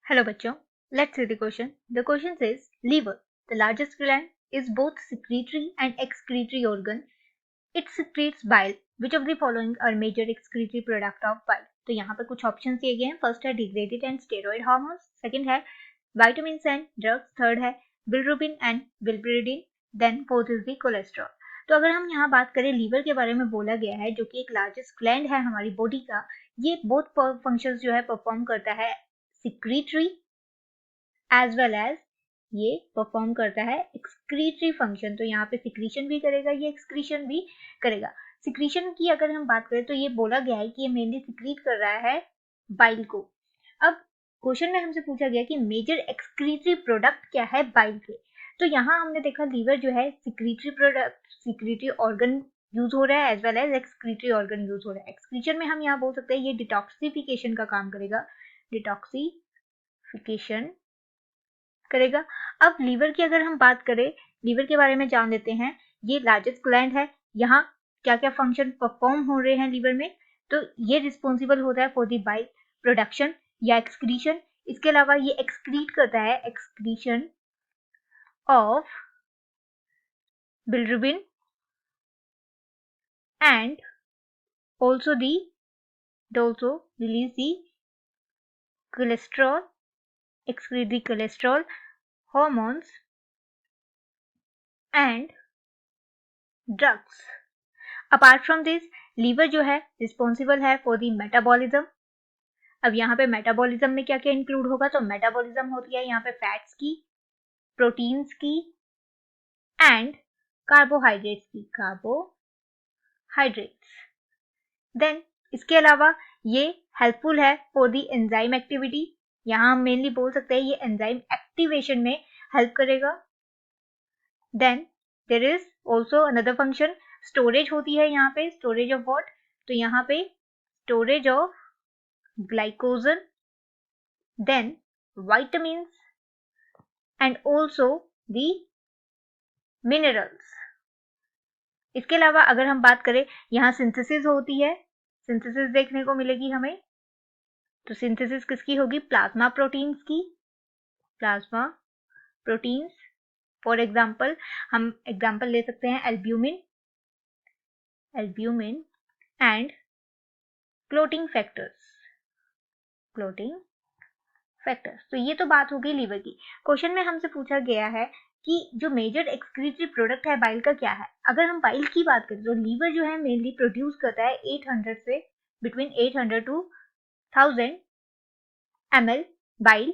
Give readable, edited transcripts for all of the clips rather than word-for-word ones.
Hello बच्चों, let's see the question. The question says liver, the largest gland, is both secretory and excretory organ. It secretes bile. Which of the following are major excretory product of bile? तो यहाँ पर कुछ option दिए गए हैं. First है degraded and steroid hormones, second है vitamin and drugs, third है bilirubin and bilirubin, then fourth is the cholesterol. तो अगर हम यहाँ बात करें लीवर के बारे में बोला गया है जो कि एक लार्जेस्ट ग्लैंड है हमारी बॉडी का. ये बोथ फंक्शंस जो है परफॉर्म करता है सिक्रीटरी एज वेल एज ये परफॉर्म करता है एक्सक्रीटरी फंक्शन. तो यहाँ पे सिक्रीशन भी करेगा, ये एक्सक्रीशन भी करेगा. सिक्रीशन की अगर हम बात करें तो ये बोला गया है कि ये मेनली सिक्रीट कर रहा है बाइल को. अब क्वेश्चन में हमसे पूछा गया कि मेजर एक्सक्रीटरी प्रोडक्ट क्या है बाइल के. तो यहाँ हमने देखा लीवर जो है secretory product, secretory organ use हो रहा है as well as excretory organ use हो रहा है. एक्सक्रीशन में हम यहाँ बोल सकते हैं ये डिटॉक्सिफिकेशन का काम करेगा, डिटॉक्सिफिकेशन करेगा. अब लीवर की अगर हम बात करें, लीवर के बारे में जान लेते हैं. ये लार्जेस्ट ग्लैंड है, यहाँ क्या क्या फंक्शन परफॉर्म हो रहे हैं लीवर में. तो ये रिस्पॉन्सिबल होता है फॉर द बाइल प्रोडक्शन या एक्सक्रीशन. इसके अलावा ये एक्सक्रीट करता है excretion of bilirubin and also release the cholesterol, excrete the cholesterol hormones and drugs. Apart from this, liver जो है रिस्पॉन्सिबल है फॉर द मेटाबॉलिज्म. अब यहाँ पे मेटाबॉलिज्म में क्या क्या इंक्लूड होगा, तो मेटाबॉलिज्म होती है यहाँ पे फैट्स की, प्रोटीन्स की एंड कार्बोहाइड्रेट्स की, कार्बोहाइड्रेट्स. देन इसके अलावा ये हेल्पफुल है फॉर द एंजाइम एक्टिविटी. यहाँ हम मेनली बोल सकते हैं ये एंजाइम एक्टिवेशन में हेल्प करेगा. Then there is also another function, storage होती है यहाँ पे. स्टोरेज ऑफ व्हाट, तो यहाँ पे storage of glycogen, then vitamins and also the minerals. इसके अलावा अगर हम बात करें यहाँ सिंथेसिस होती है, सिंथेसिस देखने को मिलेगी हमें. तो सिंथेसिस किसकी होगी, प्लाज्मा प्रोटीन्स की, प्लाज्मा प्रोटीन्स. फॉर एग्जाम्पल हम एग्जाम्पल ले सकते हैं albumin, albumin and clotting factors, clotting factors. तो ये तो बात हो गई लीवर की. क्वेश्चन में हमसे पूछा गया है कि जो मेजर एक्सक्रीटरी प्रोडक्ट है बाइल का क्या है. अगर हम बाइल की बात करें तो लीवर जो है मेनली प्रोड्यूस करता है 800 से बिटवीन 800 टू 1000 ml बाइल.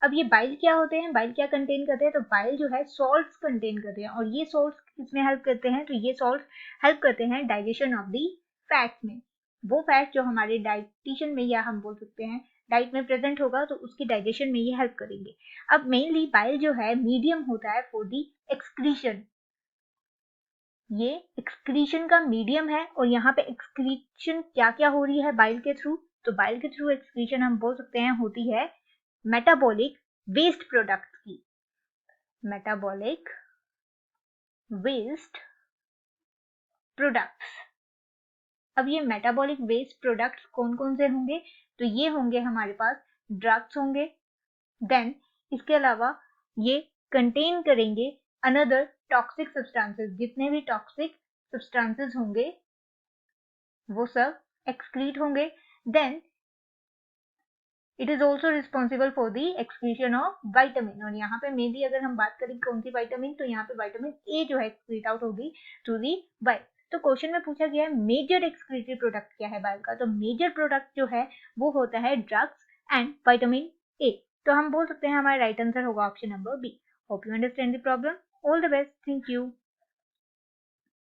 अब ये बाइल क्या होते हैं, बाइल क्या कंटेन करते हैं, तो बाइल जो है सॉल्ट्स कंटेन करते हैं. और ये सॉल्ट्स इसमें हेल्प करते हैं, तो ये सॉल्ट्स हेल्प करते हैं डाइजेशन ऑफ दी फैट्स में. वो फैट जो हमारे डाइजेशन में या हम बोल सकते हैं डाइट में प्रेजेंट होगा तो उसकी डाइजेशन में ये हेल्प करेंगे. अब मेनली बाइल जो है मीडियम होता है फॉर दी एक्सक्रीशन. ये एक्सक्रीशन का मीडियम है. और यहाँ पे एक्सक्रीशन क्या क्या हो रही है बाइल के थ्रू, तो बाइल के थ्रू एक्सक्रीशन हम बोल सकते हैं होती है मेटाबॉलिक वेस्ट प्रोडक्ट की, मेटाबॉलिक वेस्ट प्रोडक्ट्स. अब ये मेटाबॉलिक वेस्ट प्रोडक्ट्स कौन कौन से होंगे, तो ये होंगे हमारे पास ड्रग्स होंगे. देन इसके अलावा ये कंटेन करेंगे अनदर टॉक्सिक सब्सटेंसेस. जितने भी टॉक्सिक सब्सटेंसेस होंगे वो सब एक्सक्रीट होंगे. Then it is also responsible for the excretion of vitamin. और यहाँ पे मेनली अगर हम बात करें कौन सी विटामिन, तो यहाँ पे विटामिन ए जो है एक्सक्रीट आउट होगी थ्रू दी बाइल. तो क्वेश्चन में पूछा गया है मेजर एक्सक्रीटरी प्रोडक्ट क्या है बाइल का, तो मेजर प्रोडक्ट जो है वो होता है ड्रग्स एंड विटामिन ए. तो हम बोल सकते हैं हमारा राइट आंसर होगा option number B. Hope you understand the problem. All the best. Thank you.